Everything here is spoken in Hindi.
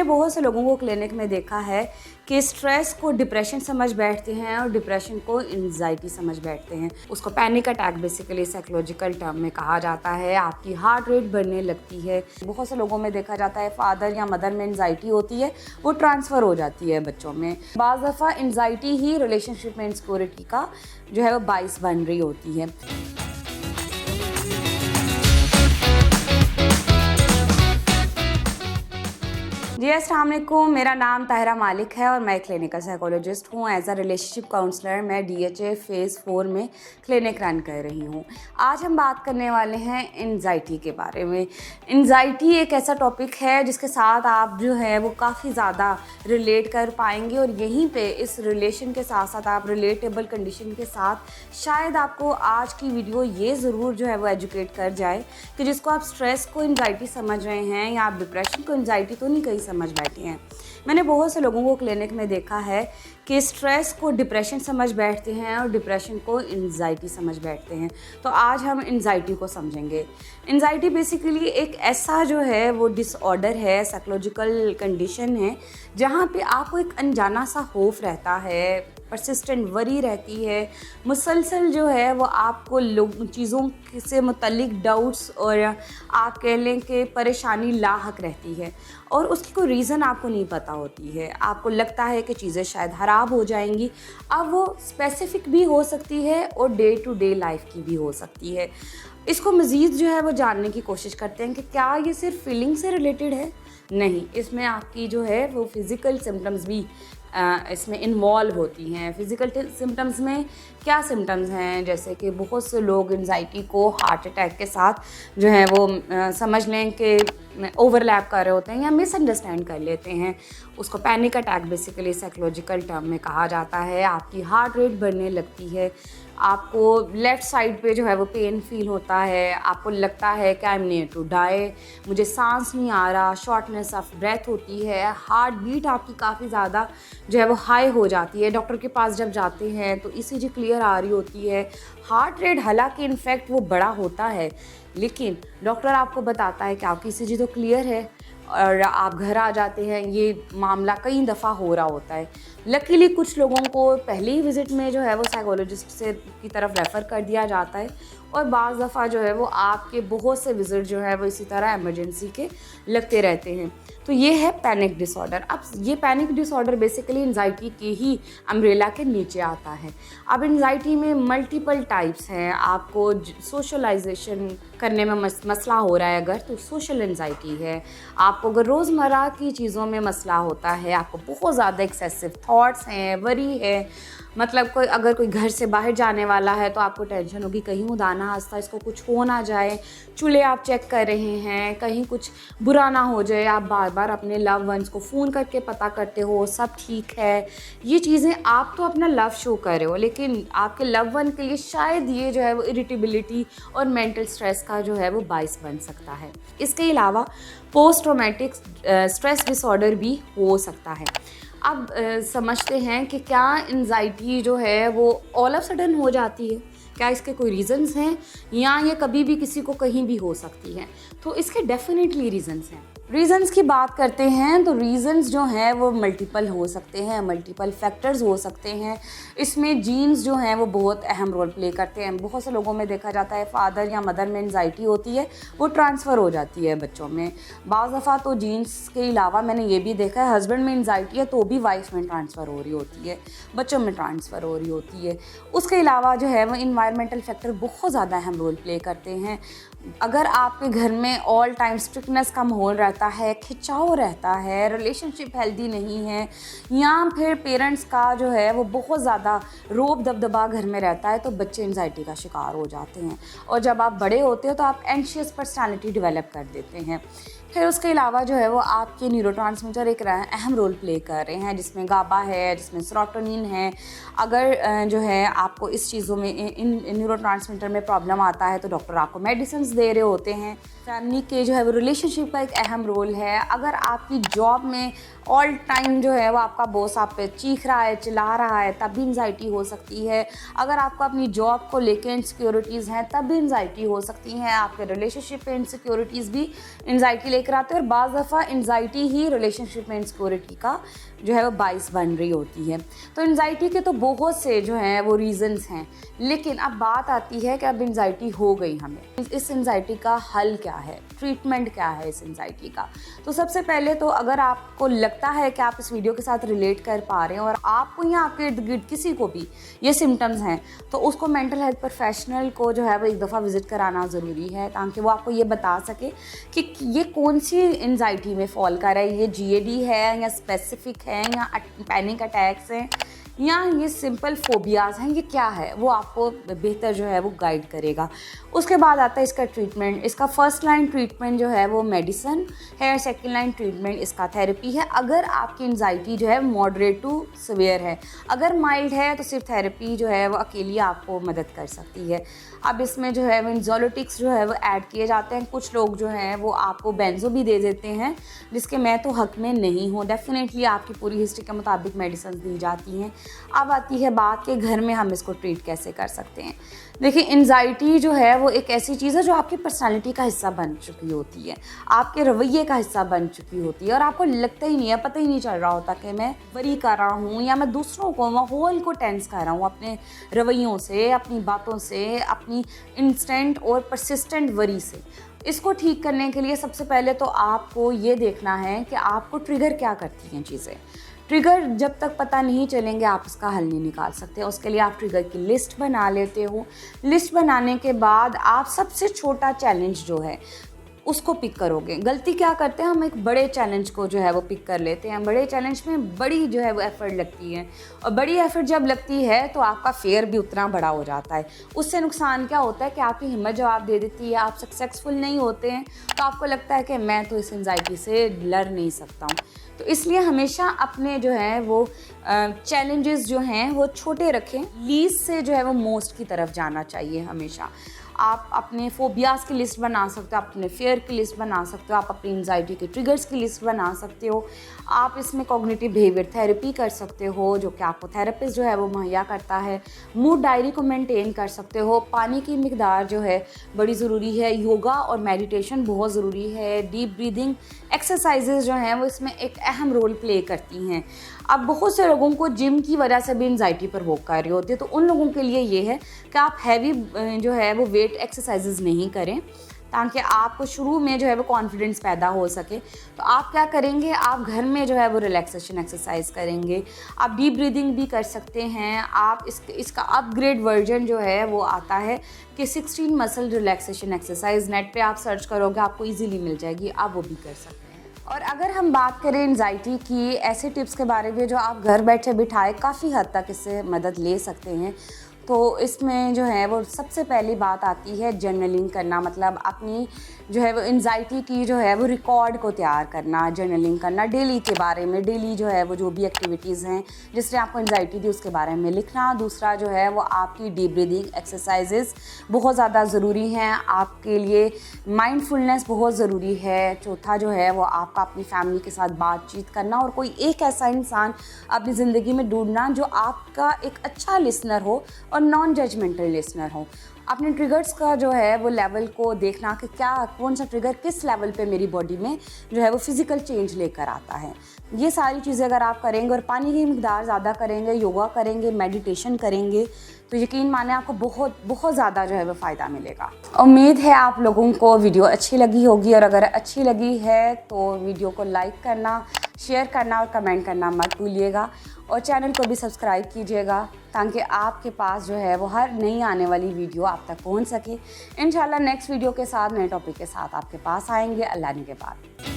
बहुत से लोगों को क्लिनिक में देखा है कि स्ट्रेस को डिप्रेशन समझ बैठते हैं और डिप्रेशन को एंजाइटी समझ बैठते हैं। उसको panic attack basically psychological term में कहा जाता है। आपकी हार्ट रेट बढ़ने लगती है। बहुत से लोगों में देखा जाता है फादर या मदर में एंजाइटी होती है, वो ट्रांसफ़र हो जाती है बच्चों में। बाज़ दफ़ा एंजाइटी ही रिलेशनशिप में इनसिक्योरिटी का जो है वो बाइस बन रही होती है। जी अस्सलाम वालेकुम, मेरा नाम ताहिरा मालिक है और मैं क्लिनिकल साइकोलॉजिस्ट हूँ। एज अ रिलेशनशिप काउंसलर मैं DHA फेज़ 4 में क्लिनिक रन कर रही हूँ। आज हम बात करने वाले हैं एंजाइटी के बारे में। एंजाइटी एक ऐसा टॉपिक है जिसके साथ आप जो है वो काफ़ी ज़्यादा रिलेट कर पाएंगे और यहीं पे इस रिलेशन के साथ साथ आप रिलेटेबल कंडीशन के साथ शायद आपको आज की वीडियो ये ज़रूर जो है वो एजुकेट कर जाए कि जिसको आप स्ट्रेस को एंजाइटी समझ रहे हैं या आप डिप्रेशन को एंजाइटी तो नहीं कहीं समझ बैठे हैं। मैंने बहुत से लोगों को क्लिनिक में देखा है कि स्ट्रेस को डिप्रेशन समझ बैठते हैं और डिप्रेशन को एंजाइटी समझ बैठते हैं। तो आज हम एंजाइटी को समझेंगे। एंजाइटी बेसिकली एक ऐसा जो है वो डिसऑर्डर है, साइकोलॉजिकल कंडीशन है जहाँ पे आपको एक अनजाना सा खौफ रहता है, परसिस्टेंट वरी रहती है, मुसलसल जो है वो आपको चीज़ों से मुतल्लिक डाउट्स और आप कह लें कि परेशानी लाहक रहती है और उसकी कोई रीज़न आपको नहीं पता होती है। आपको लगता है कि चीज़ें शायद ख़राब हो जाएंगी। अब वो स्पेसिफ़िक भी हो सकती है और डे टू डे लाइफ की भी हो सकती है। इसको मज़ीद जो है वो जानने की कोशिश करते हैं कि क्या ये सिर्फ फीलिंग से रिलेटेड है। नहीं, इसमें आपकी जो है वो फ़िज़िकल सिम्टम्स भी इसमें इन्वॉल्व होती हैं। फ़िज़िकल सिम्टम्स में क्या सिम्टम्स हैं, जैसे कि बहुत से लोग एंजाइटी को हार्ट अटैक के साथ जो है वो समझ लें कि ओवरलैप कर रहे होते हैं या मिसअंडरस्टैंड कर लेते हैं। उसको panic attack basically psychological term में कहा जाता है। आपकी हार्ट रेट बढ़ने लगती है, आपको लेफ़्ट साइड पे जो है वो पेन फील होता है, आपको लगता है कि I am near to die, मुझे सांस नहीं आ रहा, शॉर्टनेस ऑफ ब्रेथ होती है, हार्ट बीट आपकी काफ़ी ज़्यादा जो है वो हाई हो जाती है। डॉक्टर के पास जब जाते हैं तो ECG क्लियर आ रही होती है। हार्ट रेट हालांकि इनफैक्ट वो बड़ा होता है, लेकिन डॉक्टर आपको बताता है कि आपकी ECG तो क्लियर है और आप घर आ जाते हैं। ये मामला कई दफ़ा हो रहा होता है। लकीली कुछ लोगों को पहले ही विज़िट में जो है वो साइकोलॉजिस्ट से की तरफ रेफ़र कर दिया जाता है और बाज़ दफ़ा जो है वो आपके बहुत से विज़िट जो है वो इसी तरह इमरजेंसी के लगते रहते हैं। तो ये है पैनिक डिसऑर्डर। अब ये पैनिक डिसऑर्डर बेसिकली एंजाइटी के ही अम्ब्रेला के नीचे आता है। अब एंजाइटी में मल्टीपल टाइप्स हैं। आपको सोशलाइजेशन करने में मसला हो रहा है अगर, तो सोशल एंजाइटी है। आपको अगर रोज़मर्रा की चीज़ों में मसला होता है, आपको बहुत ज़्यादा एक्सेसिव थॉट्स हैं, वरी है, मतलब अगर कोई घर से बाहर जाने वाला है तो आपको टेंशन होगी कहीं खुदा ना खास्ता इसको कुछ हो ना जाए। चूल्हे आप चेक कर रहे हैं, कहीं कुछ बुरा ना हो जाए। आप बार बार अपने लव वंस को फ़ोन करके पता करते हो सब ठीक है। ये चीज़ें आप तो अपना लव शो कर रहे हो, लेकिन आपके लव वन के लिए शायद ये जो है वो इरिटेबिलिटी और मेंटल स्ट्रेस का जो है वो बाइस बन सकता है। इसके अलावा पोस्ट ट्रॉमेटिक स्ट्रेस डिसऑर्डर भी हो सकता है। अब समझते हैं कि क्या एंजाइटी जो है वो ऑल ऑफ सडन हो जाती है, क्या इसके कोई रीज़न्स हैं या ये कभी भी किसी को कहीं भी हो सकती है। तो इसके डेफिनेटली रीज़न्स हैं। रीज़न्स की बात करते हैं तो रीज़न्स जो हैं वो मल्टीपल हो सकते हैं, मल्टीपल फैक्टर्स हो सकते हैं। इसमें जीन्स जो हैं वो बहुत अहम रोल प्ले करते हैं। बहुत से लोगों में देखा जाता है फादर या मदर में एंजाइटी होती है, वो ट्रांसफ़र हो जाती है बच्चों में। बाज़ दफ़ा तो जीन्स के अलावा मैंने ये भी देखा है हस्बैंड में एंजाइटी है तो भी वाइफ में ट्रांसफ़र हो रही होती है, बच्चों में ट्रांसफ़र हो रही होती है। उसके अलावा जो है वो इन्वायरमेंटल फैक्टर बहुत ज़्यादा अहम रोल प्ले करते हैं। अगर आपके घर में ऑल टाइम स्ट्रिक्टनेस का माहौल रहता है, खिंचाव रहता है, रिलेशनशिप हेल्दी नहीं है, या फिर पेरेंट्स का जो है वो बहुत ज़्यादा रोब दबदबा घर में रहता है, तो बच्चे एंजाइटी का शिकार हो जाते हैं। और जब आप बड़े होते हो तो आप एंशियस पर्सनालिटी डेवलप कर देते हैं। फिर उसके अलावा जो है वो आपके न्यूरोट्रांसमीटर एक अहम रोल प्ले कर रहे हैं, जिसमें गाबा है, जिसमें सेरोटोनिन है। अगर जो है आपको इस चीज़ों में इन न्यूरोट्रांसमीटर में प्रॉब्लम आता है तो डॉक्टर आपको मेडिसिन दे रहे होते हैं। फैमिली के जो है वो रिलेशनशिप का एक अहम रोल है। अगर आपकी जॉब में ऑल टाइम जो है वो आपका बॉस आप पे चीख रहा है, चिल्ला रहा है, तब भी एंजाइटी हो सकती है। अगर आपको अपनी जॉब को लेकर इनसिक्योरिटीज़ हैं तब भी एंजाइटी हो सकती हैं। आपके रिलेशनशिप में इनसिक्योरिटीज़ भी एंजाइटी लेकर आते हैं और बाज़ दफ़ा एंजाइटी ही रिलेशनशिप में इनसिक्योरिटी का जो है वो बाइस बन रही होती है। तो एंजाइटी के तो बहुत से जो हैं वो रीज़न्स हैं, लेकिन अब बात आती है कि अब एंजाइटी हो गई हमें, इस एंजाइटी का हल क्या है, ट्रीटमेंट क्या है इस एंजाइटी का। तो सबसे पहले तो अगर आपको लगता है कि आप इस वीडियो के साथ रिलेट कर पा रहे हैं और आपको या आपके इर्द गिर्द किसी को भी ये सिम्टम्स हैं, तो उसको मेंटल हेल्थ प्रोफेशनल को जो है वो एक दफ़ा विज़िट कराना ज़रूरी है, ताकि वो आपको ये बता सके कि ये कौन सी एंजाइटी में फॉल कर रहा है। ये GAD है या स्पेसिफिक है या पैनिक अटैक्स हैं या ये सिंपल फोबियाज़ हैं, ये क्या है, वो आपको बेहतर जो है वो गाइड करेगा। उसके बाद आता है इसका ट्रीटमेंट। इसका फर्स्ट लाइन ट्रीटमेंट जो है वो मेडिसिन है, सेकंड लाइन ट्रीटमेंट इसका थेरेपी है। अगर आपकी एंजाइटी जो है मॉडरेट टू सीवियर है, अगर माइल्ड है तो सिर्फ थेरेपी जो है वो अकेली आपको मदद कर सकती है। अब इसमें जो है वो एंग्जाइटिक्स जो है वो ऐड किए जाते हैं। कुछ लोग जो हैं वो आपको बेंजो भी दे देते हैं, जिसके मैं तो हक में नहीं हूँ। डेफिनेटली आपकी पूरी हिस्ट्री के मुताबिक मेडिसिन दी जाती हैं। अब आती है बात कि घर में हम इसको ट्रीट कैसे कर सकते हैं। देखिए, एंजाइटी जो है वो एक ऐसी चीज़ है जो आपकी पर्सनालिटी का हिस्सा बन चुकी होती है, आपके रवैये का हिस्सा बन चुकी होती है और आपको लगता ही नहीं है, पता ही नहीं चल रहा होता कि मैं वरी कर रहा हूँ या मैं दूसरों को, माहौल को टेंस कर रहा हूँ अपने रवैयों से, अपनी बातों से, अपनी इंस्टेंट और परसिस्टेंट वरी से। इसको ठीक करने के लिए सबसे पहले तो आपको ये देखना है कि आपको ट्रिगर क्या करती हैं चीज़ें। ट्रिगर जब तक पता नहीं चलेंगे आप इसका हल नहीं निकाल सकते। उसके लिए आप ट्रिगर की लिस्ट बना लेते हो। लिस्ट बनाने के बाद आप सबसे छोटा चैलेंज जो है उसको पिक करोगे। गलती क्या करते हैं, हम एक बड़े चैलेंज को जो है वो पिक कर लेते हैं। बड़े चैलेंज में बड़ी जो है वो एफ़र्ट लगती है और बड़ी एफ़र्ट जब लगती है तो आपका फेयर भी उतना बड़ा हो जाता है। उससे नुकसान क्या होता है कि आपकी हिम्मत जवाब दे देती है, आप सक्सेसफुल नहीं होते हैं, तो आपको लगता है कि मैं तो इस एंजाइटी से लड़ नहीं सकता हूँ। तो इसलिए हमेशा अपने जो है वो चैलेंजेस जो हैं वो छोटे रखें। लीस्ट से जो है वो मोस्ट की तरफ जाना चाहिए हमेशा। आप अपने फोबियाज़ की लिस्ट बना सकते हो, आप अपने फेयर की लिस्ट बना सकते हो, आप अपनी एंजाइटी के ट्रिगर्स की लिस्ट बना सकते हो। आप इसमें कॉग्निटिव बिहेवियर थेरेपी कर सकते हो, जो कि आपको थेरेपिस्ट जो है वो मुहैया करता है। मूड डायरी को मेंटेन कर सकते हो। पानी की मिकदार जो है बड़ी ज़रूरी है। योगा और मेडिटेशन बहुत ज़रूरी है। डीप ब्रीदिंग एक्सरसाइजेज जो हैं वो इसमें एक अहम रोल प्ले करती हैं। अब बहुत से लोगों को जिम की वजह से भी एंजाइटी प्रवोक कर रही होती है, तो उन लोगों के लिए ये है कि आप हैवी जो है वो वेट एक्सरसाइजेज नहीं करें, ताकि आपको शुरू में जो है वो कॉन्फिडेंस पैदा हो सके। तो आप क्या करेंगे, आप घर में जो है वो रिलैक्सेशन एक्सरसाइज करेंगे। आप डीप ब्रीदिंग भी कर सकते हैं। आप इसका अपग्रेड वर्जन जो है वो आता है कि 16 मसल रिलैक्सेशन एक्सरसाइज। नेट पे आप सर्च करोगे आपको इजीली मिल जाएगी, आप वो भी कर सकते हैं। और अगर हम बात करें एंजाइटी की ऐसे टिप्स के बारे में जो आप घर बैठे बिठाए काफ़ी हद तक इससे मदद ले सकते हैं, तो इसमें जो है वो सबसे पहली बात आती है जर्नलिंग करना। मतलब अपनी जो है वो एंजाइटी की जो है वो रिकॉर्ड को तैयार करना, जर्नलिंग करना डेली के बारे में। डेली जो है वो जो भी एक्टिविटीज़ हैं जिसने आपको एंजाइटी दी उसके बारे में लिखना। दूसरा जो है वो आपकी डीप ब्रीदिंग एक्सरसाइजेस बहुत ज़्यादा ज़रूरी हैं आपके लिए। माइंडफुलनेस बहुत ज़रूरी है। चौथा जो है वो आपका अपनी फैमिली के साथ बातचीत करना और कोई एक ऐसा इंसान अपनी ज़िंदगी में ढूंढना जो आपका एक अच्छा लिसनर हो और नॉन जजमेंटल लिसनर हो। अपने ट्रिगर्स का जो है वो लेवल को देखना कि क्या कौन सा ट्रिगर किस लेवल पे मेरी बॉडी में जो है वो फिज़िकल चेंज लेकर आता है। ये सारी चीज़ें अगर आप करेंगे और पानी की मिकदार ज़्यादा करेंगे, योगा करेंगे, मेडिटेशन करेंगे, तो यकीन माने आपको बहुत बहुत ज़्यादा जो है वो फ़ायदा मिलेगा। उम्मीद है आप लोगों को वीडियो अच्छी लगी होगी, और अगर अच्छी लगी है तो वीडियो को लाइक करना, शेयर करना और कमेंट करना मत भूलिएगा। और चैनल को भी सब्सक्राइब कीजिएगा ताकि आपके पास जो है वो हर नई आने वाली वीडियो आप तक पहुंच सके। इंशाल्लाह नेक्स्ट वीडियो के साथ, नए टॉपिक के साथ आपके पास आएंगे अल्लाह ने के बाद।